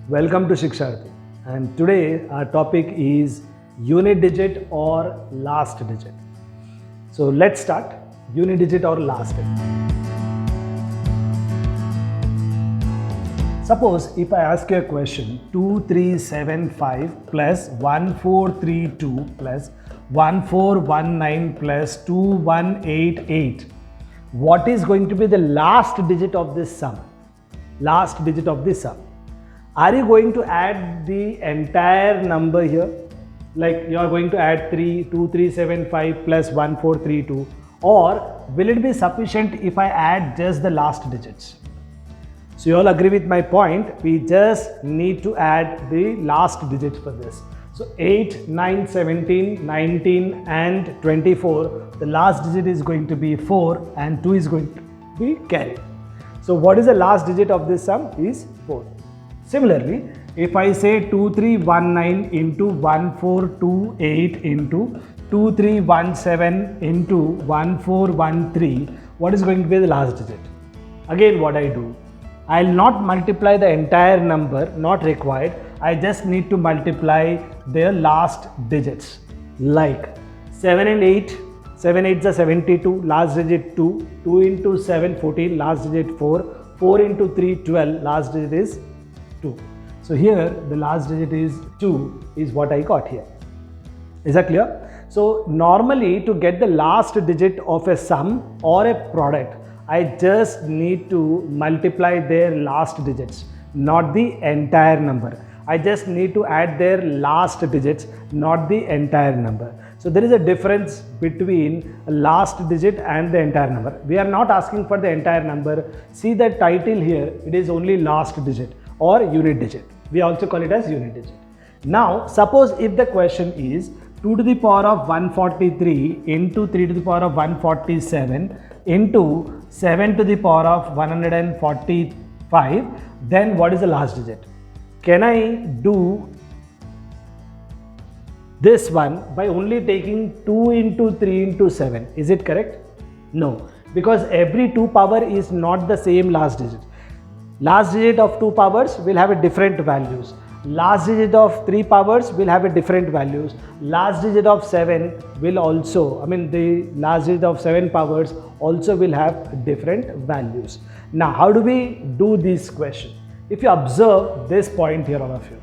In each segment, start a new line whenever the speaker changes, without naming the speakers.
Welcome to Shiksharthi, and today our topic is unit digit or last digit. So let's start. Unit digit or last digit. Suppose if I ask you a question 2375 plus 1432 plus 1419 plus 2188, what is going to be the last digit of this sum? Last digit of this sum. Are you going to add the entire number here? Like you are going to add 2375 plus 1432, or will it be sufficient if I add just the last digits? So you all agree with my point. We just need to add the last digits for this. So 8, 9, 17, 19 and 24. The last digit is going to be 4 and 2 is going to be carried. So what is the last digit of this sum is 4. Similarly, if I say 2319 into 1428 into 2317 into 1413, what is going to be the last digit? Again, what I do? I'll not multiply the entire number, not required. I just need to multiply their last digits. Like 7 and 8, 7 8 is 72, last digit 2, 2 into 7 14, last digit 4, 4 into 3 12, last digit is 2. So here the last digit is 2 is what I got here. Is that clear? So normally to get the last digit of a sum or a product, I just need to multiply their last digits, not the entire number. I just need to add their last digits, not the entire number. So there is a difference between a last digit and the entire number. We are not asking for the entire number. See the title here, it is only last digit or unit digit. We also call it as unit digit. Now suppose if the question is 2 to the power of 143 into 3 to the power of 147 into 7 to the power of 145, then what is the last digit? Can I do this one by only taking 2 into 3 into 7? Is it correct? No, because every 2 power is not the same last digit. Last digit of 2 powers will have a different values. Last digit of 3 powers will have a different values. Last digit of 7 will also, the last digit of 7 powers also will have different values. Now, how do we do this question? If you observe this point here, all of you,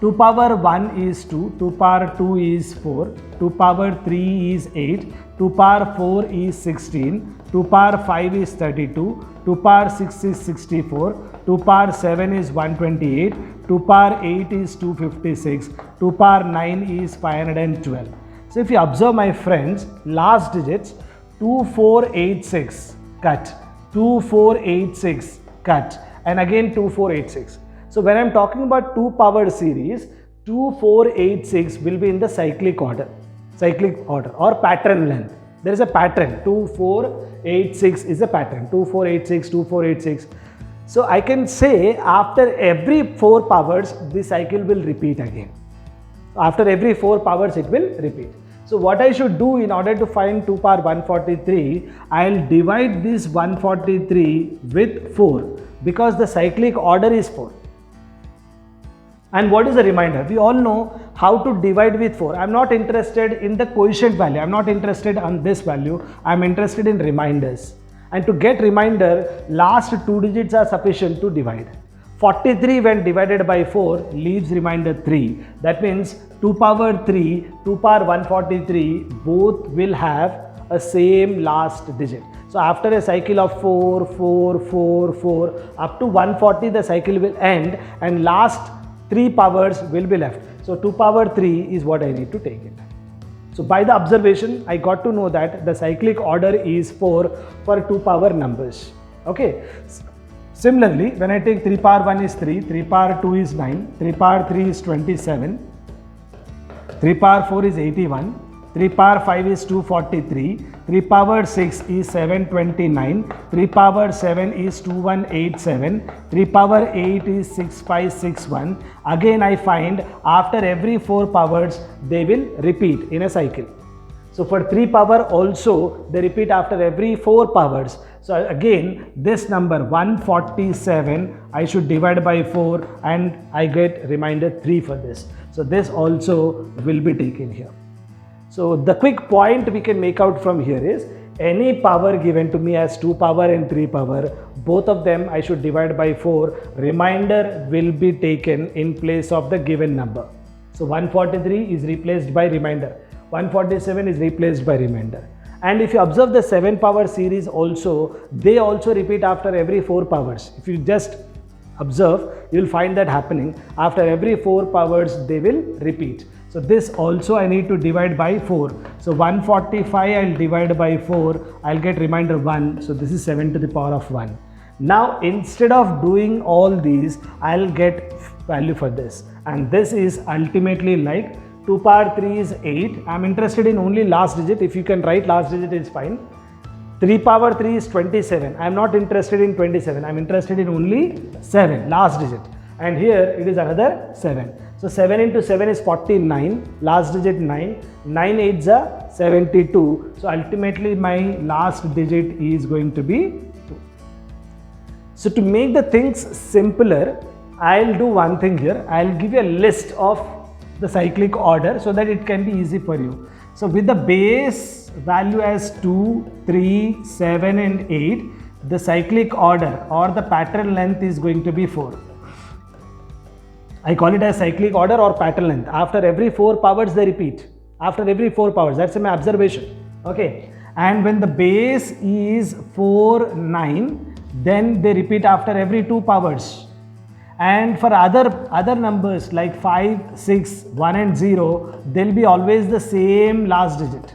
2 power 1 is 2, 2 power 2 is 4, 2 power 3 is 8, 2 power 4 is 16, 2 power 5 is 32, 2 power 6 is 64, 2 power 7 is 128, 2 power 8 is 256, 2 power 9 is 512. So if you observe my friends, last digits 2486 cut, 2486 cut, and again 2486. So when I am talking about 2 power series, 2486 will be in the cyclic order or pattern length. There is a pattern, 2486 is a pattern, 2486, 2486. So I can say after every 4 powers, the cycle will repeat again. After every 4 powers, it will repeat. So what I should do in order to find 2 power 143, I'll divide this 143 with 4 because the cyclic order is 4. And what is the remainder? We all know how to divide with 4. I am not interested in the quotient value. I am not interested on this value. I am interested in reminders. And to get remainder, last 2 digits are sufficient to divide. 43 when divided by 4 leaves remainder 3. That means 2 power 3, 2 power 143, both will have a same last digit. So after a cycle of 4, 4, 4, 4, up to 140 the cycle will end and last 3 powers will be left. So 2 power 3 is what I need to take it. So by the observation, I got to know that the cyclic order is 4 for 2 power numbers. Okay. Similarly, when I take 3 power 1 is 3, 3 power 2 is 9, 3 power 3 is 27, 3 power 4 is 81, 3 power 5 is 243, 3 power 6 is 729, 3 power 7 is 2187, 3 power 8 is 6561. Again I find after every 4 powers they will repeat in a cycle. So for 3 power also they repeat after every 4 powers. So again, this number 147, I should divide by 4 and I get remainder 3 for this. So this also will be taken here. So the quick point we can make out from here is, any power given to me as 2 power and 3 power, both of them I should divide by 4, remainder will be taken in place of the given number. So 143 is replaced by remainder, 147 is replaced by remainder. And if you observe the 7 power series also, they also repeat after every 4 powers. If you just observe, you will find that happening. After every 4 powers, they will repeat. So this also I need to divide by 4. So 145 I'll divide by 4, I'll get remainder 1. So this is 7 to the power of 1. Now instead of doing all these, I'll get value for this. And this is ultimately like 2 power 3 is 8. I'm interested in only last digit. If you can write last digit, it's fine. 3 power 3 is 27. I'm not interested in 27. I'm interested in only 7, last digit. And here it is another 7. So 7 into 7 is 49, last digit 9, 9 8s are 72. So ultimately my last digit is going to be 2. So to make the things simpler, I'll do one thing here. I'll give you a list of the cyclic order so that it can be easy for you. So with the base value as 2, 3, 7 and 8, the cyclic order or the pattern length is going to be 4. I call it as cyclic order or pattern length. After every 4 powers they repeat. After every 4 powers, that's my observation. Okay. And when the base is 4, 9, then they repeat after every 2 powers. And for other numbers like 5, 6, 1 and 0, they'll be always the same last digit.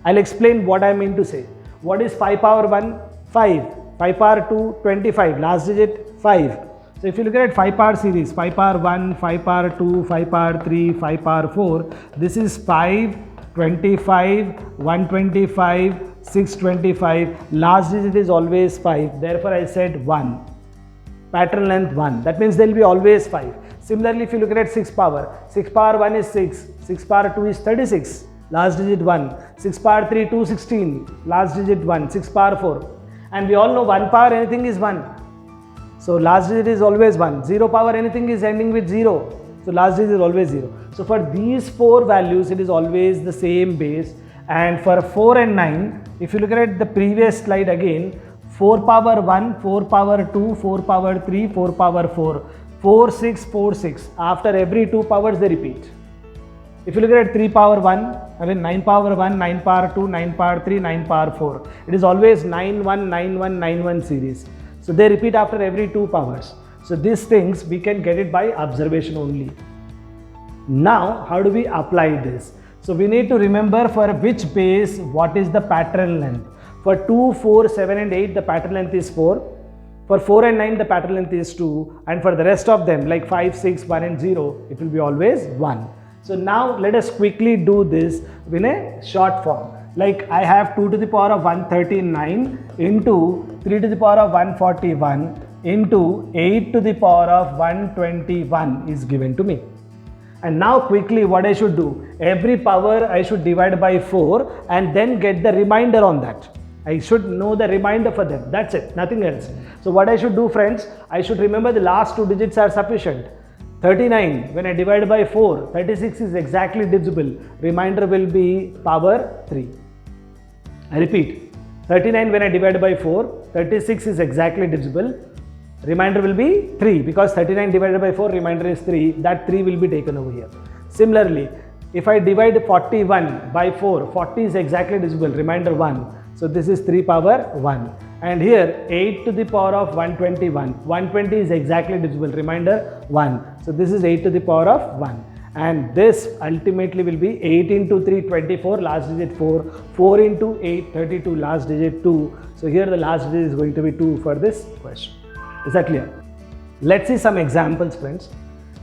I'll explain what I mean to say. What is 5 power 1? 5. 5 power 2, 25. Last digit 5. So if you look at 5 power series, 5 power 1, 5 power 2, 5 power 3, 5 power 4, this is 5, 25, 125, 625, last digit is always 5, therefore I said 1. Pattern length 1, that means there will be always 5. Similarly, if you look at 6 power 1 is 6, 6 power 2 is 36, last digit 1, 6 power 3, 216, last digit 1, 6 power 4, and we all know 1 power anything is 1. So last digit is always 1. 0 power anything is ending with 0. So last digit is always 0. So for these 4 values, it is always the same base. And for 4 and 9, if you look at the previous slide again, 4 power 1, 4 power 2, 4 power 3, 4 power 4, 4, 6, 4, 6. After every 2 powers, they repeat. If you look at 3 power 1, again 9 power 1, 9 power 2, 9 power 3, 9 power 4. It is always 9, 1, 9, 1, 9, 1 series. So they repeat after every 2 powers. So these things we can get it by observation only. Now how do we apply this? So we need to remember for which base what is the pattern length. For 2, 4, 7 and 8 the pattern length is 4. For 4 and 9 the pattern length is 2. And for the rest of them like 5, 6, 1 and 0 it will be always 1. So now let us quickly do this in a short form. Like I have 2 to the power of 139 into 3 to the power of 141 into 8 to the power of 121 is given to me. And now quickly what I should do, every power I should divide by 4 and then get the remainder on that. I should know the remainder for them, that's it, nothing else. So what I should do friends, I should remember the last 2 digits are sufficient. 39, when I divide by 4, 36 is exactly divisible, remainder will be power 3. I repeat, 39 when I divide by 4, 36 is exactly divisible, remainder will be 3 because 39 divided by 4, remainder is 3, that 3 will be taken over here. Similarly, if I divide 41 by 4, 40 is exactly divisible, remainder 1, so this is 3 power 1. And here 8 to the power of 121, 120 is exactly divisible, remainder 1, so this is 8 to the power of 1. And this ultimately will be 8 into 3, 24, last digit 4, 4 into 8, 32, last digit 2. So here the last digit is going to be 2 for this question. Is that clear? Let's see some examples friends.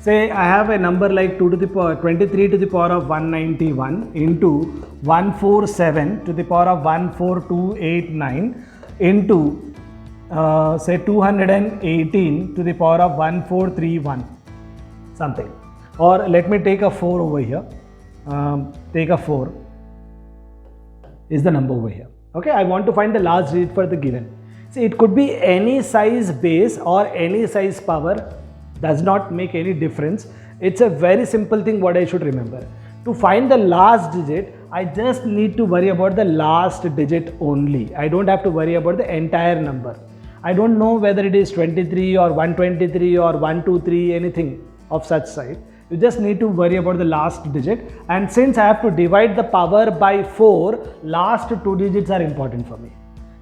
Say I have a number like 2 to the power 23 to the power of 191 into 147 to the power of 14289 into say 218 to the power of 1431 something. Or let me take a 4 over here, take a 4 is the number over here. Okay, I want to find the last digit for the given. See, it could be any size base or any size power, does not make any difference. It's a very simple thing what I should remember. To find the last digit, I just need to worry about the last digit only. I don't have to worry about the entire number. I don't know whether it is 23 or 123 or 123, anything of such size. You just need to worry about the last digit, and since I have to divide the power by 4, last 2 digits are important for me.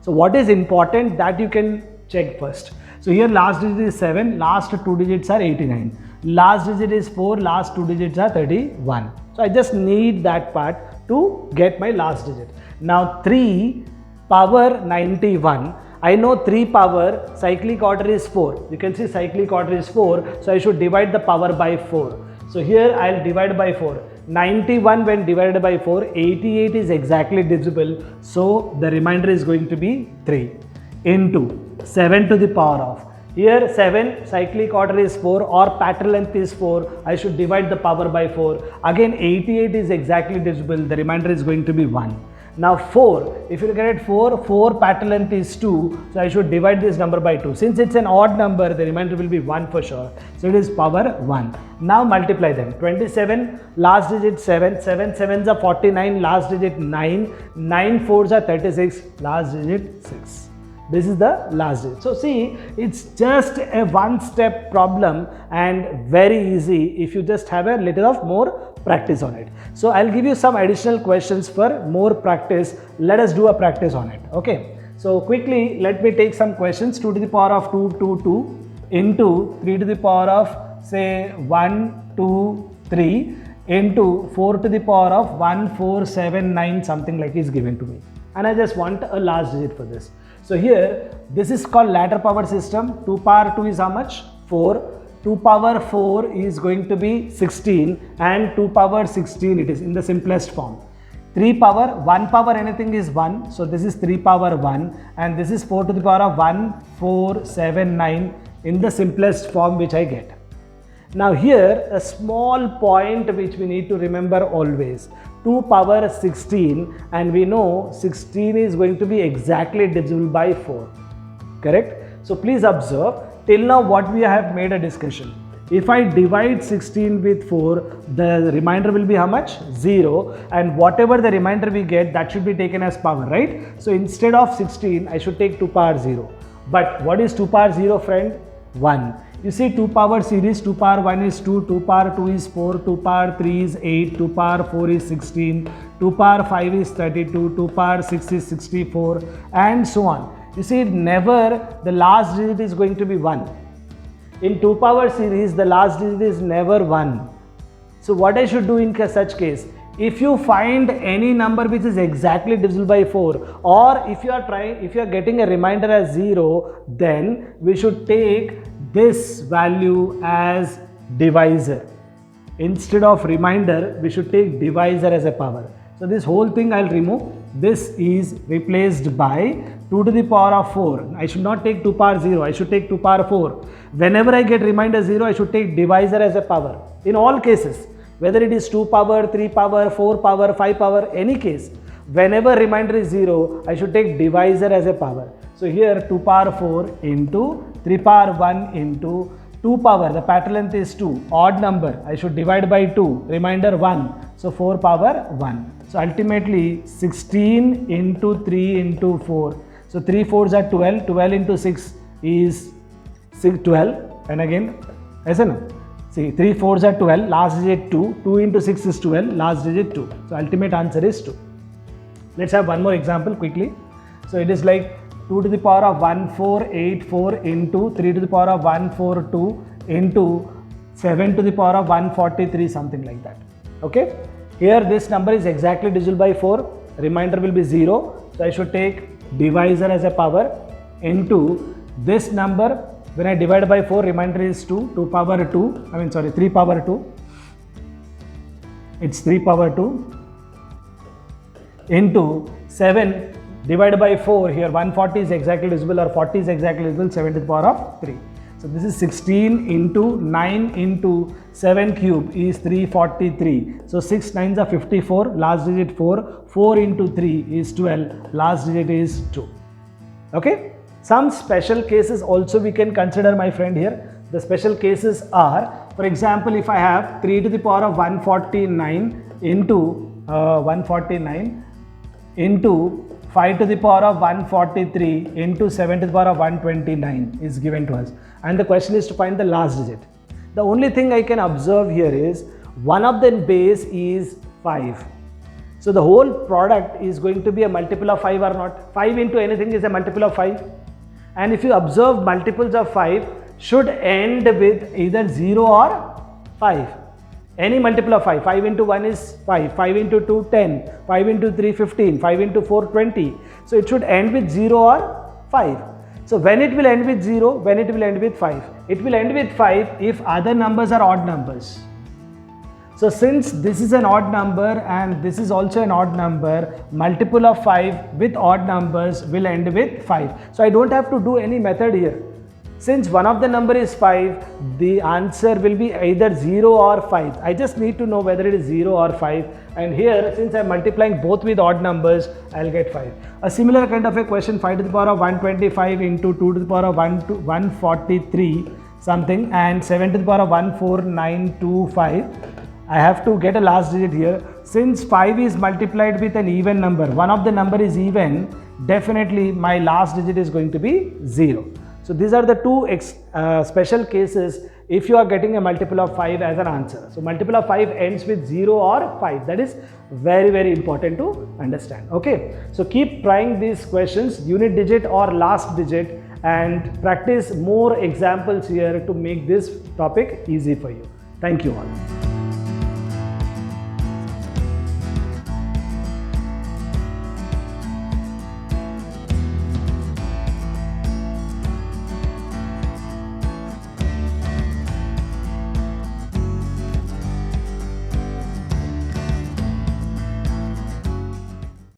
So what is important, that you can check first. So here last digit is 7, last 2 digits are 89. Last digit is 4, last 2 digits are 31. So I just need that part to get my last digit. Now 3 power 91. I know 3 power, cyclic order is 4. You can see cyclic order is 4. So I should divide the power by 4. So here I'll divide by 4. 91 when divided by 4, 88 is exactly divisible. So the remainder is going to be 3 into 7 to the power of. Here 7, cyclic order is 4 or pattern length is 4. I should divide the power by 4. Again 88 is exactly divisible. The remainder is going to be 1. Now 4, if you look at it, 4 pattern length is 2, so I should divide this number by 2. Since it's an odd number, the remainder will be 1 for sure. So it is power 1. Now multiply them. 27, last digit 7, 7 sevens are 49, last digit 9, 9 fours are 36, last digit 6. This is the last digit. So see, it's just a one-step problem and very easy if you just have a little of more practice on it. So I'll give you some additional questions for more practice. Let us do a practice on it. Okay. So quickly, let me take some questions. 2 to the power of 2, 2, 2 into 3 to the power of say 1, 2, 3 into 4 to the power of 1, 4, 7, 9, something like is given to me. And I just want a last digit for this. So here, this is called ladder power system. 2 power 2 is how much? 4. 2 power 4 is going to be 16 and 2 power 16 it is in the simplest form. 3 power, 1 power anything is 1. So this is 3 power 1 and this is 4 to the power of 1, 4, 7, 9 in the simplest form which I get. Now here a small point which we need to remember always. 2 power 16 and we know 16 is going to be exactly divisible by 4. Correct? So please observe, till now what we have made a discussion. If I divide 16 with 4, the remainder will be how much? 0, and whatever the remainder we get, that should be taken as power, right? So instead of 16, I should take 2 power 0. But what is 2 power 0, friend? 1. You see 2 power series, 2 power 1 is 2, 2 power 2 is 4, 2 power 3 is 8, 2 power 4 is 16, 2 power 5 is 32, 2 power 6 is 64 and so on. You see, never the last digit is going to be 1. In 2 power series, the last digit is never 1. So what I should do in such case? If you find any number which is exactly divisible by 4 or if you are getting a remainder as 0, then we should take this value as divisor. Instead of remainder, we should take divisor as a power. So this whole thing I'll remove. This is replaced by 2 to the power of 4. I should not take 2 power 0. I should take 2 power 4. Whenever I get remainder 0, I should take divisor as a power. In all cases, whether it is 2 power, 3 power, 4 power, 5 power, any case, whenever remainder is 0, I should take divisor as a power. So here 2 power 4 into 3 power 1 into 2 power, the pattern length is 2, odd number, I should divide by 2, remainder 1, so 4 power 1. So ultimately 16 into 3 into 4. So 3 4s are 12, 12 into 6 is 12 and again, see 3 4s are 12, last digit 2, 2 into 6 is 12, last digit 2. So ultimate answer is 2. Let's have one more example quickly. So it is like 2 to the power of 1484 into 3 to the power of 142 into 7 to the power of 143, something like that. Okay. Here this number is exactly divisible by 4. Remainder will be 0. So I should take divisor as a power into this number. When I divide by 4, remainder is 2. 3 power 2. It's 3 power 2 into 7 divided by 4. Here 140 is exactly divisible or 40 is exactly divisible, 7 to the power of 3. So this is 16 into 9 into 7 cube is 343. So 6 9s are 54, last digit 4. 4 into 3 is 12, last digit is 2. Okay. Some special cases also we can consider, my friend, here. The special cases are, for example, if I have 3 to the power of 149 into 149 into 5 to the power of 143 into 7 to the power of 129 is given to us. And the question is to find the last digit. The only thing I can observe here is one of the base is 5. So the whole product is going to be a multiple of 5 or not. 5 into anything is a multiple of 5. And if you observe, multiples of 5 should end with either 0 or 5. Any multiple of 5. 5 into 1 is 5. 5 into 2, 10. 5 into 3, 15. 5 into 4, 20. So it should end with 0 or 5. So when it will end with 0, when it will end with 5? It will end with 5 if other numbers are odd numbers. So since this is an odd number and this is also an odd number, multiple of 5 with odd numbers will end with 5. So I don't have to do any method here. Since one of the number is 5, the answer will be either 0 or 5. I just need to know whether it is 0 or 5. And here, since I am multiplying both with odd numbers, I will get 5. A similar kind of a question, 5 to the power of 125 into 2 to the power of 143 something and 7 to the power of 14925. I have to get a last digit here. Since 5 is multiplied with an even number, one of the number is even, definitely my last digit is going to be 0. So these are the two special cases if you are getting a multiple of 5 as an answer. So multiple of 5 ends with 0 or 5. That is very, very important to understand. Okay. So keep trying these questions, unit digit or last digit, and practice more examples here to make this topic easy for you. Thank you all.